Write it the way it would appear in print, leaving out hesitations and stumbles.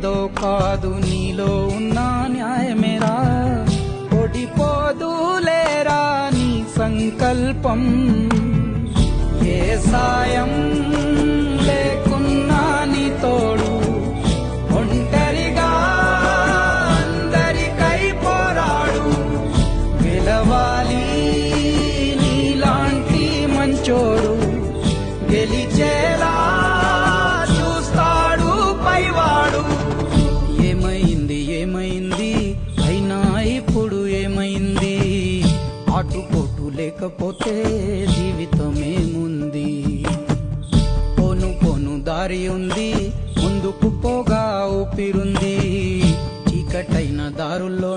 తో కాదు నీలో ఉన్న న్యాయమేరా, ఓడిపోదులేరా నీ సంకల్పం. ఏ సాయం లేకున్నా నీ తోడు, ఒంటరిగా అందరికై పోరాడు. గెలవాలి నీలాంటి మంచోడు, గెలిచేలా చూస్తాడు పైవాడు. ఏమైంది అయినా ఇప్పుడు ఏమైంది? ఆటుపోటు లేకపోతే జీవితమేముంది? పోను దారి ఉంది, ముందుకు పోగా ఊపిరుంది. చీకటైన దారుల్లో